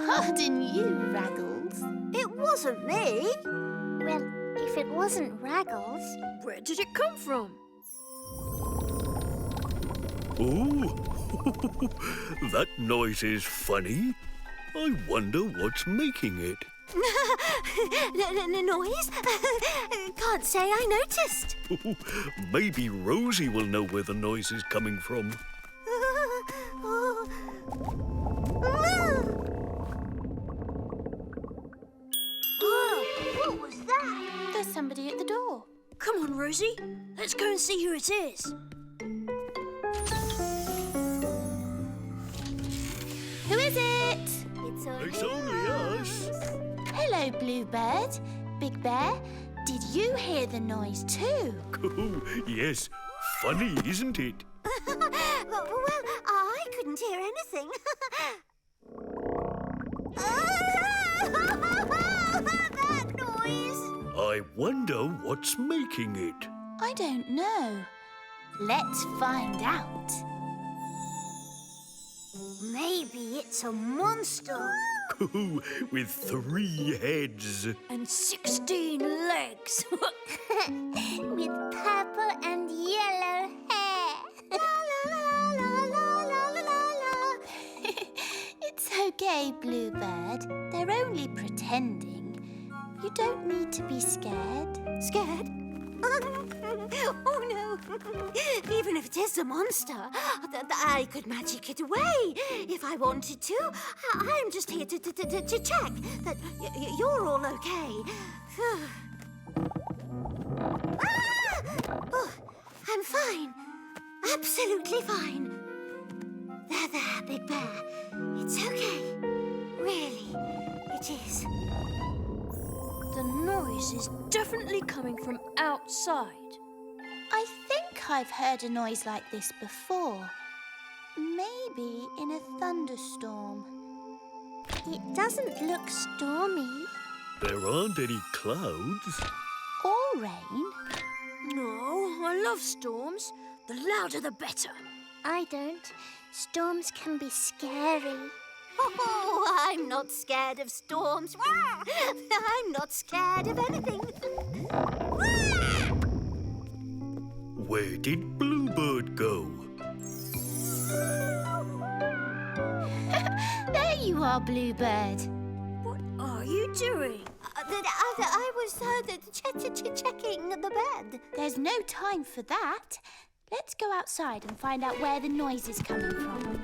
Pardon you, Raggles. It wasn't me. Well, if it wasn't Raggles... Where did it come from? Oh, that noise is funny. I wonder what's making it. Noise? Can't say I noticed. Maybe Rosie will know where the noise is coming from. What was that? There's somebody at the door. Come on, Rosie. Let's go and see who it is. Who is it? It's only us. Hello, Bluebird. Big Bear, did you hear the noise too? Oh, yes. Funny, isn't it? Well, I couldn't hear anything. That noise! I wonder what's making it. I don't know. Let's find out. Maybe it's a monster. With 3 heads. And 16 legs. With purple and yellow hair. La la la la la la la la. It's okay, Bluebird. They're only pretending. You don't need to be scared. Scared? Oh, no. Even if it is a monster, I could magic it away if I wanted to. I'm just here to check that you're all okay. Oh, I'm fine. Absolutely fine. There, Big Bear. It's okay. Really, it is. The noise is definitely coming from outside. I think I've heard a noise like this before. Maybe in a thunderstorm. It doesn't look stormy. There aren't any clouds. Or rain. No, I love storms. The louder the better. I don't. Storms can be scary. Oh, I'm not scared of storms. I'm not scared of anything. Where did Bluebird go? There you are, Bluebird. What are you doing? I was checking the bed. There's no time for that. Let's go outside and find out where the noise is coming from.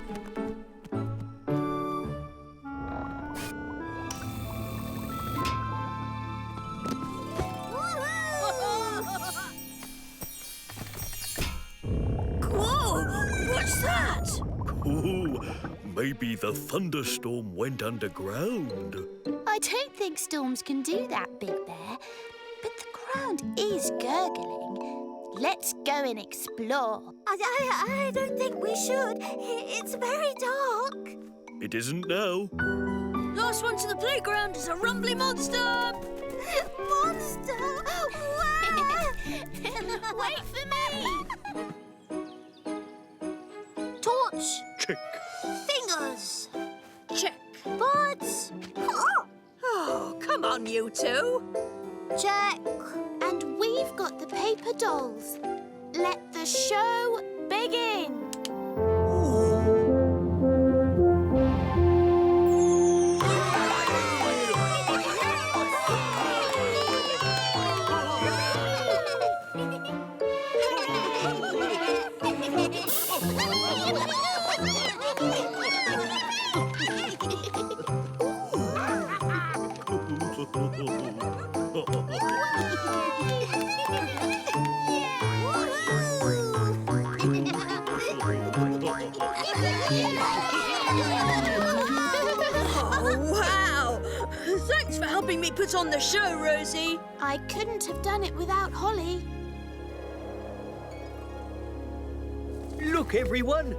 Whoa! What's that? Oh, maybe the thunderstorm went underground. I don't think storms can do that, Big Bear. But the ground is gurgling. Let's go and explore. I don't think we should. It's very dark. It isn't now. Last one to the playground is a rumbly monster. Monster? Where? Wait for me! Torch. Check. Fingers. Check. Buds. Oh, come on, you two. Check. And we've got the paper dolls. Let the show begin. Thanks for helping me put on the show, Rosie. I couldn't have done it without Holly. Look, everyone,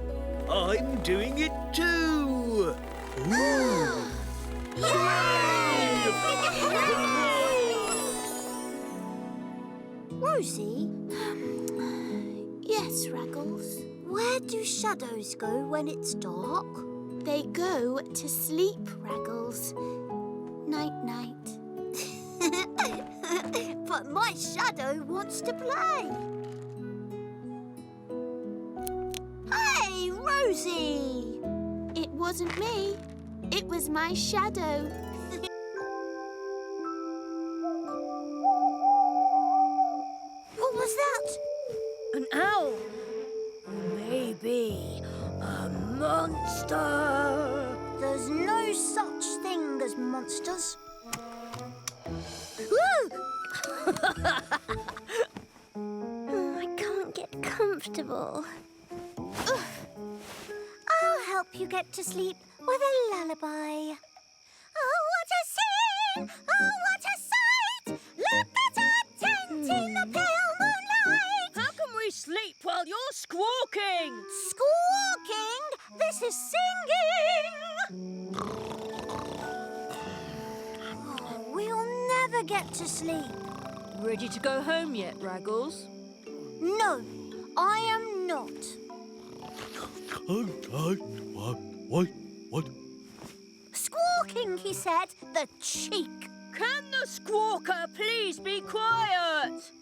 I'm doing it too. Ooh. Rosie, Yes, Raggles. where do shadows go when it's dark? They go to sleep, Raggles. Night-night. But my shadow wants to play. Hey, Rosie! It wasn't me. It was my shadow. What was that? An owl. Maybe a monster. There's no such thing as monsters. Woo! I can't get comfortable. I'll help you get to sleep with a lullaby. Oh, what a scene! Oh, what a sight! Look at our tent in the pale moonlight! How can we sleep while you're squawking? Squawking! This is singing! Oh, we'll never get to sleep. Ready to go home yet, Raggles? No, I am not. What? Squawking, he said. The cheek. Can the squawker please be quiet?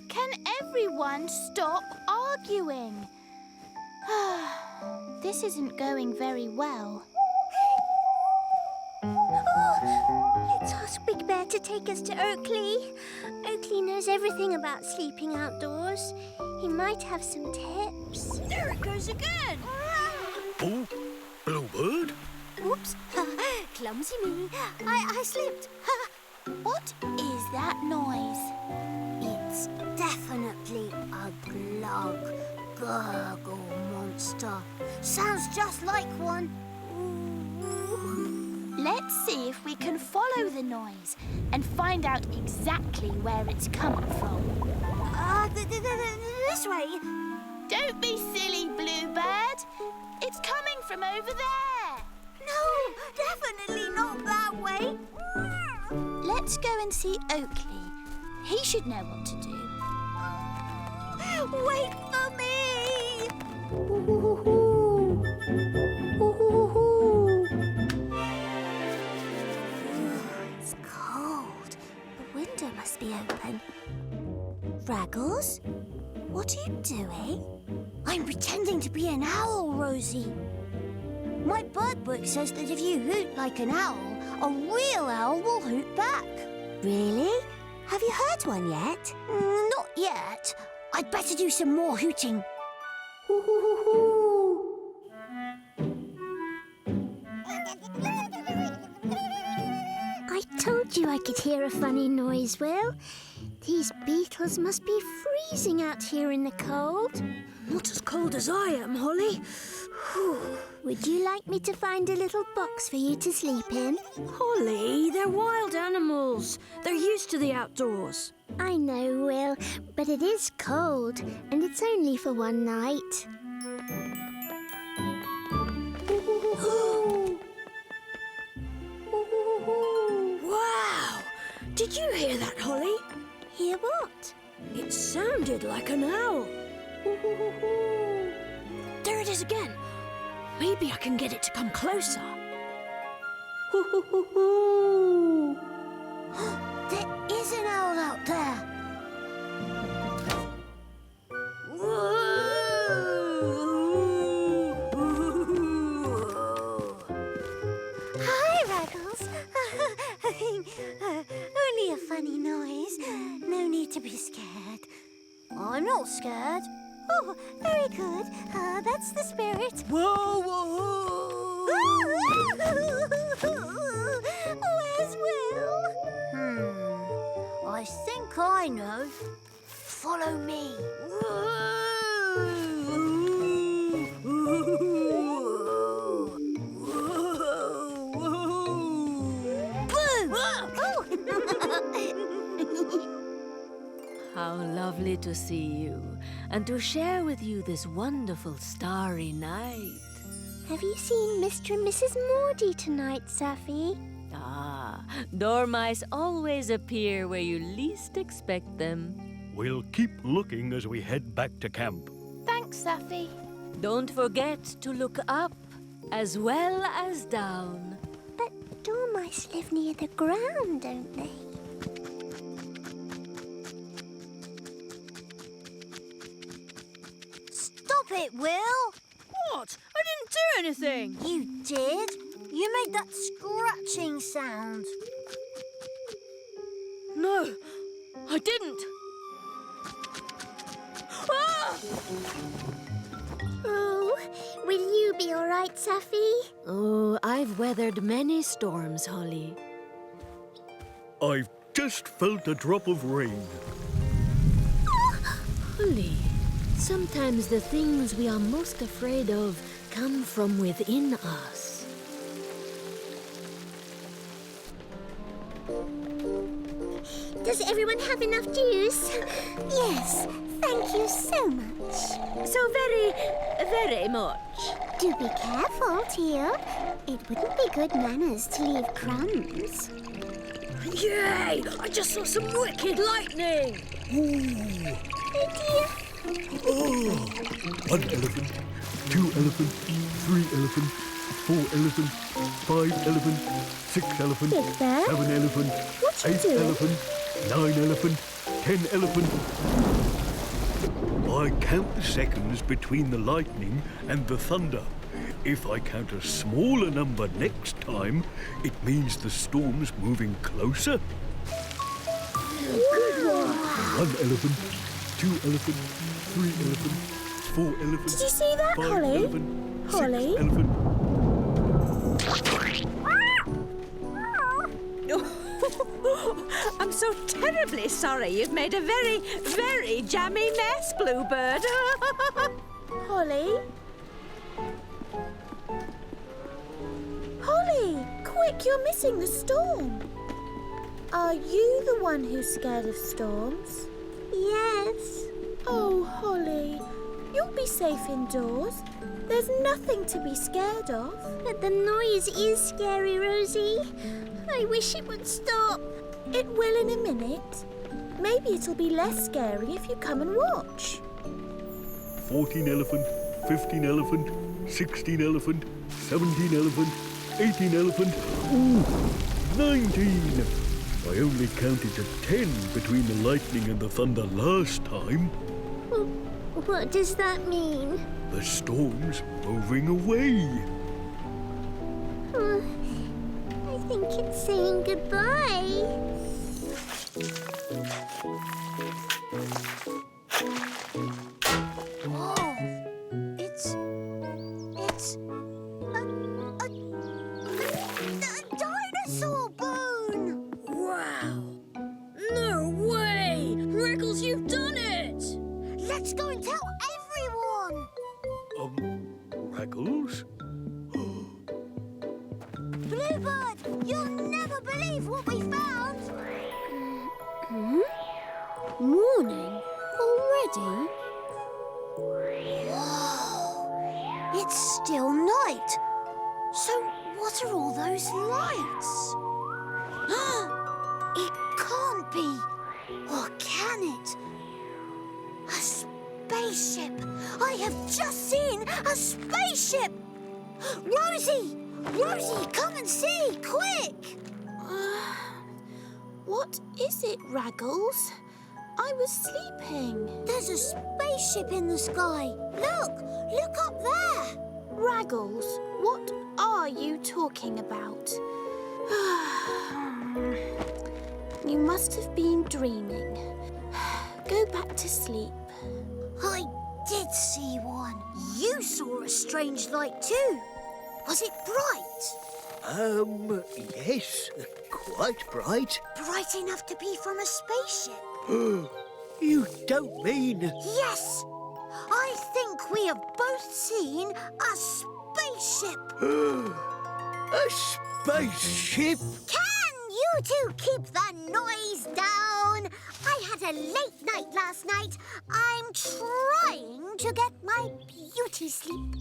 Can everyone stop arguing? This isn't going very well. Let's ask Big Bear to take us to Oakley. Oakley knows everything about sleeping outdoors. He might have some tips. There it goes again. Oh, Bluebird? Oops. Clumsy me. I slipped. What is that noise? It's definitely a glug gurgle monster. Sounds just like one. Let's see if we can follow the noise and find out exactly where it's coming from. This way. Don't be silly, Bluebird. It's coming from over there. No, definitely not that way. Let's go and see Oakley. He should know what to do. Wait for me. It's cold. The window must be open. Raggles, what are you doing? I'm pretending to be an owl, Rosie. My bird book says that if you hoot like an owl, a real owl will hoot back. Really? Have you heard one yet? Not yet. I'd better do some more hooting. I told you I could hear a funny noise, Will. These beetles must be freezing out here in the cold. Not as cold as I am, Holly. Would you like me to find a little box for you to sleep in? Holly, they're wild animals. They're used to the outdoors. I know, Will, but it is cold, and it's only for one night. Wow! Did you hear that, Holly? Hear what? It sounded like an owl. There it is again. Maybe I can get it to come closer. There is an owl out there. Hi, Raggles. Only a funny noise. No need to be scared. I'm not scared. Oh, very good. That's the spirit. Whoa, whoa! Where's Will? I think I know. Follow me. How lovely to see you and to share with you this wonderful starry night. Have you seen Mr. and Mrs. Mordy tonight, Safi? Ah, dormice always appear where you least expect them. We'll keep looking as we head back to camp. Thanks, Safi. Don't forget to look up as well as down. But dormice live near the ground, don't they? Stop it, Will! What? I didn't do anything. You did. You made that scratching sound. No, I didn't. Ah! Oh, will you be all right, Safi? Oh, I've weathered many storms, Holly. I've just felt a drop of rain. Holly, sometimes the things we are most afraid of come from within us. Does everyone have enough juice? Yes, thank you so much. So very much. Do be careful, Teal. It wouldn't be good manners to leave crumbs. Yay! I just saw some wicked lightning. Oh dear. Oh, 1 elephant, 2 elephant, 3 elephant, 4 elephant, 5 elephant, 6 elephant, Big Bear? 7 elephant, What you 8 doing? elephant, 9 elephant, 10 elephant. I count the seconds between the lightning and the thunder. If I count a smaller number next time, it means the storm's moving closer. Good one. 1 elephant, 2 elephant, 3 elephant, 4 elephant. Did you see that, 5 Holly? elephant, 6 Holly? elephant. I'm so terribly sorry you've made a very, very jammy mess, Bluebird. Holly? Holly, quick, you're missing the storm. Are you the one who's scared of storms? Yes. Oh, Holly, you'll be safe indoors. There's nothing to be scared of. But the noise is scary, Rosie. I wish it would stop. It will in a minute. Maybe it'll be less scary if you come and watch. 14 elephant, 15 elephant, 16 elephant, 17 elephant, 18 elephant. Ooh, 19. I only counted to 10 between the lightning and the thunder last time. What does that mean? The storm's moving away. I think it's saying goodbye. Whoa! It's a dinosaur bone! Wow! No way! Raggles, you've done it! Let's go and tell everyone! Raggles? Bluebird, you'll never believe what we found! Morning? Already? Whoa! It's still night. So what are all those lights? It can't be. Or can it? A spaceship! I have just seen a spaceship! Rosie! Rosie, come and see, quick! What is it, Raggles? I was sleeping. There's a spaceship in the sky. Look up there. Raggles, what are you talking about? You must have been dreaming. Go back to sleep. I did see one. You saw a strange light too. Was it bright? Yes, quite bright. Bright enough to be from a spaceship? You don't mean... Yes! I think we have both seen a spaceship. A spaceship? Can you two keep the noise down? I had a late night last night. I'm trying to get my beauty sleep.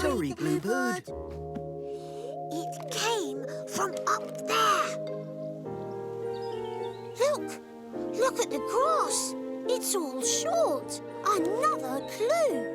Sorry, Bluebird. It came from up there. Look at the grass. It's all short. I Another clue.